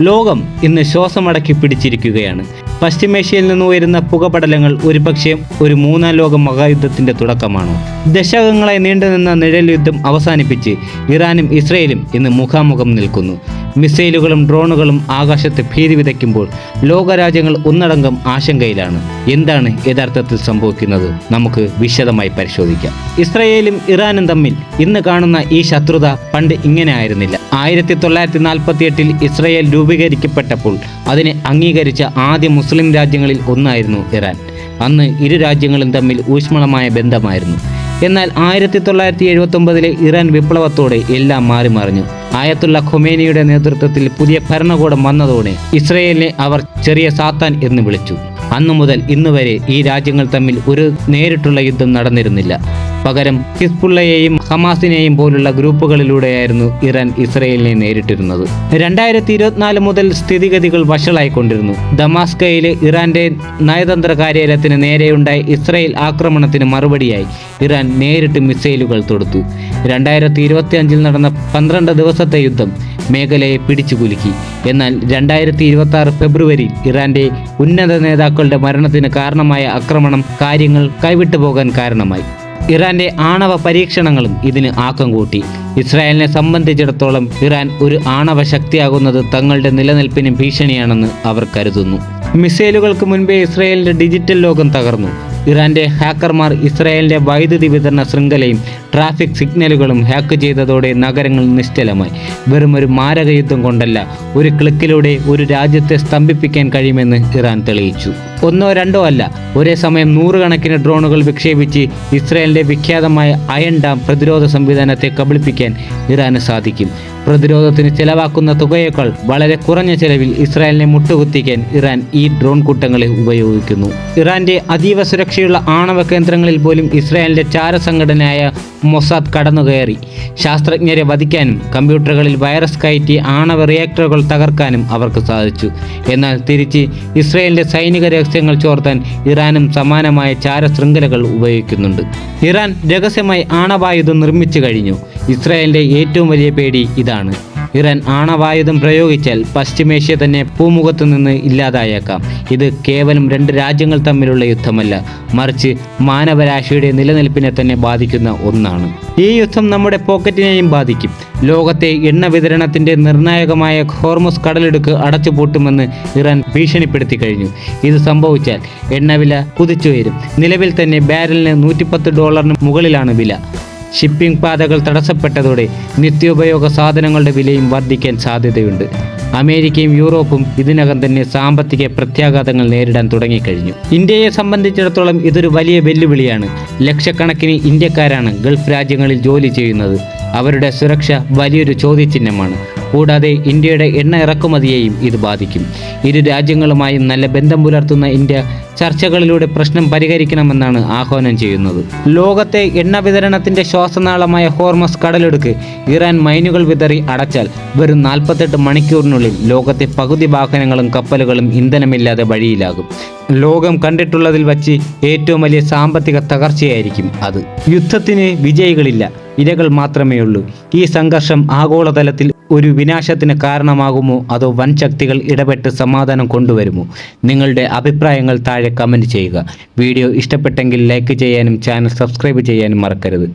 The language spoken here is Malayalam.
ലോകം ഇന്ന് ശ്വാസമടക്കി പിടിച്ചിരിക്കുകയാണ്. പശ്ചിമേഷ്യയിൽ നിന്ന് ഉയരുന്ന പുകപടലങ്ങൾ ഒരുപക്ഷെ ഒരു മൂന്നാം ലോക മഹായുദ്ധത്തിന്റെ തുടക്കമാണോ? ദശകങ്ങളായി നീണ്ടുനിന്ന നിഴൽ യുദ്ധം അവസാനിപ്പിച്ച് ഇറാനും ഇസ്രയേലും ഇന്ന് മുഖാമുഖം നിൽക്കുന്നു. മിസൈലുകളും ഡ്രോണുകളും ആകാശത്ത് ഭീതി വിതയ്ക്കുമ്പോൾ ലോകരാജ്യങ്ങൾ ഒന്നടങ്കം ആശങ്കയിലാണ്. എന്താണ് യഥാർത്ഥത്തിൽ സംഭവിക്കുന്നത്? നമുക്ക് വിശദമായി പരിശോധിക്കാം. ഇസ്രയേലും ഇറാനും തമ്മിൽ ഇന്ന് കാണുന്ന ഈ ശത്രുത പണ്ട് ഇങ്ങനെ ആയിരുന്നില്ല. 1948 ഇസ്രയേൽ രൂപീകരിക്കപ്പെട്ടപ്പോൾ അതിനെ അംഗീകരിച്ച ആദ്യ മുസ്ലിം രാജ്യങ്ങളിൽ ഒന്നായിരുന്നു ഇറാൻ. അന്ന് ഇരു രാജ്യങ്ങളും തമ്മിൽ ഊഷ്മളമായ ബന്ധമായിരുന്നു. എന്നാൽ 1979 ഇറാൻ വിപ്ലവത്തോടെ എല്ലാം മാറിമറിഞ്ഞു. ആയത്തുള്ള ഖൊമേനിയുടെ നേതൃത്വത്തിൽ പുതിയ ഭരണകൂടം വന്നതോടെ ഇസ്രയേലിനെ അവർ ചെറിയ സാത്താൻ എന്ന് വിളിച്ചു. അന്നു മുതൽ ഇന്ന് വരെ ഈ രാജ്യങ്ങൾ തമ്മിൽ ഒരു നേരിട്ടുള്ള യുദ്ധം നടന്നിരുന്നില്ല. പകരം ഹിസ്ബുള്ളയെയും ഹമാസിനെയും പോലുള്ള ഗ്രൂപ്പുകളിലൂടെയായിരുന്നു ഇറാൻ ഇസ്രയേലിനെ നേരിട്ടിരുന്നത്. 2024 മുതൽ സ്ഥിതിഗതികൾ വഷളായിക്കൊണ്ടിരുന്നു. ദമാസ്കയിലെ ഇറാന്റെ നയതന്ത്ര കാര്യാലയത്തിന് നേരെയുണ്ടായ ഇസ്രയേൽ ആക്രമണത്തിന് മറുപടിയായി ഇറാൻ നേരിട്ട് മിസൈലുകൾ തൊടുത്തു. 2025 നടന്ന 12 ദിവസത്തെ യുദ്ധം മേഖലയെ പിടിച്ചുകുലുക്കി. എന്നാൽ 2026 ഫെബ്രുവരിയിൽ ഇറാന്റെ ഉന്നത നേതാക്കളുടെ മരണത്തിന് കാരണമായ ആക്രമണം കാര്യങ്ങൾ കൈവിട്ടു പോകാൻ കാരണമായി. ഇറാന്റെ ആണവ പരീക്ഷണങ്ങളും ഇതിന് ആക്കം കൂട്ടി. ഇസ്രായേലിനെ സംബന്ധിച്ചിടത്തോളം ഇറാൻ ഒരു ആണവ ശക്തിയാകുന്നത് തങ്ങളുടെ നിലനിൽപ്പിന് ഭീഷണിയാണെന്ന് അവർ കരുതുന്നു. മിസൈലുകൾക്ക് മുൻപേ ഇസ്രായേലിന്റെ ഡിജിറ്റൽ ലോകം തകർന്നു. ഇറാന്റെ ഹാക്കർമാർ ഇസ്രായേലിന്റെ വൈദ്യുതി വിതരണ ശൃംഖലയും ട്രാഫിക് സിഗ്നലുകളും ഹാക്ക് ചെയ്തതോടെ നഗരങ്ങൾ നിശ്ചലമായി. വെറും ഒരു മാരക യുദ്ധം കൊണ്ടല്ല, ഒരു ക്ലിക്കിലൂടെ ഒരു രാജ്യത്തെ സ്തംഭിപ്പിക്കാൻ കഴിയുമെന്ന് ഇറാൻ തെളിയിച്ചു. ഒന്നോ രണ്ടോ അല്ല, ഒരേ സമയം 100 കണക്കിന് ഡ്രോണുകൾ വിക്ഷേപിച്ച് ഇസ്രായേലിന്റെ വിഖ്യാതമായ അയൺ ഡാം പ്രതിരോധ സംവിധാനത്തെ കബളിപ്പിക്കാൻ ഇറാന് സാധിക്കും. പ്രതിരോധത്തിന് ചെലവാക്കുന്ന തുകയേക്കാൾ വളരെ കുറഞ്ഞ ചെലവിൽ ഇസ്രായേലിനെ മുട്ടുകുത്തിക്കാൻ ഇറാൻ ഈ ഡ്രോൺ കൂട്ടങ്ങളെ ഉപയോഗിക്കുന്നു. ഇറാന്റെ അതീവ സുരക്ഷയുള്ള ആണവ കേന്ദ്രങ്ങളിൽ പോലും ഇസ്രായേലിന്റെ ചാരസംഘടനയായ മൊസാദ് കടന്നുകയറി. ശാസ്ത്രജ്ഞരെ വധിക്കാനും കമ്പ്യൂട്ടറുകളിൽ വൈറസ് കയറ്റി ആണവ റിയാക്ടറുകൾ തകർക്കാനും അവർക്ക് സാധിച്ചു. എന്നാൽ തിരിച്ച് ഇസ്രായേലിന്റെ സൈനിക രഹസ്യങ്ങൾ ചോർത്താൻ ഇറാനും സമാനമായ ചാരശൃംഖലകൾ ഉപയോഗിക്കുന്നുണ്ട്. ഇറാൻ രഹസ്യമായി ആണവായുധം നിർമ്മിച്ചു കഴിഞ്ഞു. ഇസ്രായേലിന്റെ ഏറ്റവും വലിയ പേടി ഇതാണ്. ഇറാൻ ആണവായുധം പ്രയോഗിച്ചാൽ പശ്ചിമേഷ്യ തന്നെ ഭൂമുഖത്തു നിന്ന് ഇല്ലാതായേക്കാം. ഇത് കേവലം 2 രാജ്യങ്ങൾ തമ്മിലുള്ള യുദ്ധമല്ല, മറിച്ച് മാനവരാശിയുടെ നിലനിൽപ്പിനെ തന്നെ ബാധിക്കുന്ന ഒന്നാണ്. ഈ യുദ്ധം നമ്മുടെ പോക്കറ്റിനെയും ബാധിക്കും. ലോകത്തെ എണ്ണ വിതരണത്തിന്റെ നിർണായകമായ ഹോർമുസ് കടലിടുക്ക് അടച്ചുപൂട്ടുമെന്ന് ഇറാൻ ഭീഷണിപ്പെടുത്തി കഴിഞ്ഞു. ഇത് സംഭവിച്ചാൽ എണ്ണവില കുതിച്ചുയരും. നിലവിൽ തന്നെ ബാരലിന് $110 മുകളിലാണ് വില. ഷിപ്പിംഗ് പാതകൾ തടസ്സപ്പെട്ടതോടെ നിത്യോപയോഗ സാധനങ്ങളുടെ വിലയും വർദ്ധിക്കാൻ സാധ്യതയുണ്ട്. അമേരിക്കയും യൂറോപ്പും ഇതിനകം തന്നെ സാമ്പത്തിക പ്രത്യാഘാതങ്ങൾ നേരിടാൻ തുടങ്ങിക്കഴിഞ്ഞു. ഇന്ത്യയെ സംബന്ധിച്ചിടത്തോളം ഇതൊരു വലിയ വെല്ലുവിളിയാണ്. ലക്ഷക്കണക്കിന് ഇന്ത്യക്കാരാണ് ഗൾഫ് രാജ്യങ്ങളിൽ ജോലി ചെയ്യുന്നത്. അവരുടെ സുരക്ഷ വലിയൊരു ചോദ്യചിഹ്നമാണ്. കൂടാതെ ഇന്ത്യയുടെ എണ്ണ ഇറക്കുമതിയെയും ഇത് ബാധിക്കും. ഇരു രാജ്യങ്ങളുമായും നല്ല ബന്ധം പുലർത്തുന്ന ഇന്ത്യ ചർച്ചകളിലൂടെ പ്രശ്നം പരിഹരിക്കണമെന്നാണ് ആഹ്വാനം ചെയ്യുന്നത്. ലോകത്തെ എണ്ണ വിതരണത്തിന്റെ ശ്വാസനാളമായ ഹോർമസ് കടലിടുക്ക് ഇറാൻ മൈനുകൾ വിതറി അടച്ചാൽ വെറും 48 മണിക്കൂറിനുള്ളിൽ ലോകത്തെ പകുതി വാഹനങ്ങളും കപ്പലുകളും ഇന്ധനമില്ലാതെ വഴിയിലാകും. ലോകം കണ്ടിട്ടുള്ളതിൽ വച്ച് ഏറ്റവും വലിയ സാമ്പത്തിക തകർച്ചയായിരിക്കും അത്. യുദ്ധത്തിന് വിജയികളില്ല, ഇരകൾ മാത്രമേ ഉള്ളൂ. ഈ സംഘർഷം ആഗോളതലത്തിൽ ഒരു വിനാശത്തിന് കാരണമാകുമോ അതോ വൻ ശക്തികൾ ഇടപെട്ട് സമാധാനം കൊണ്ടുവരുമോ? നിങ്ങളുടെ അഭിപ്രായങ്ങൾ താഴെ കമൻറ്റ് ചെയ്യുക. വീഡിയോ ഇഷ്ടപ്പെട്ടെങ്കിൽ ലൈക്ക് ചെയ്യാനും ചാനൽ സബ്സ്ക്രൈബ് ചെയ്യാനും മറക്കരുത്.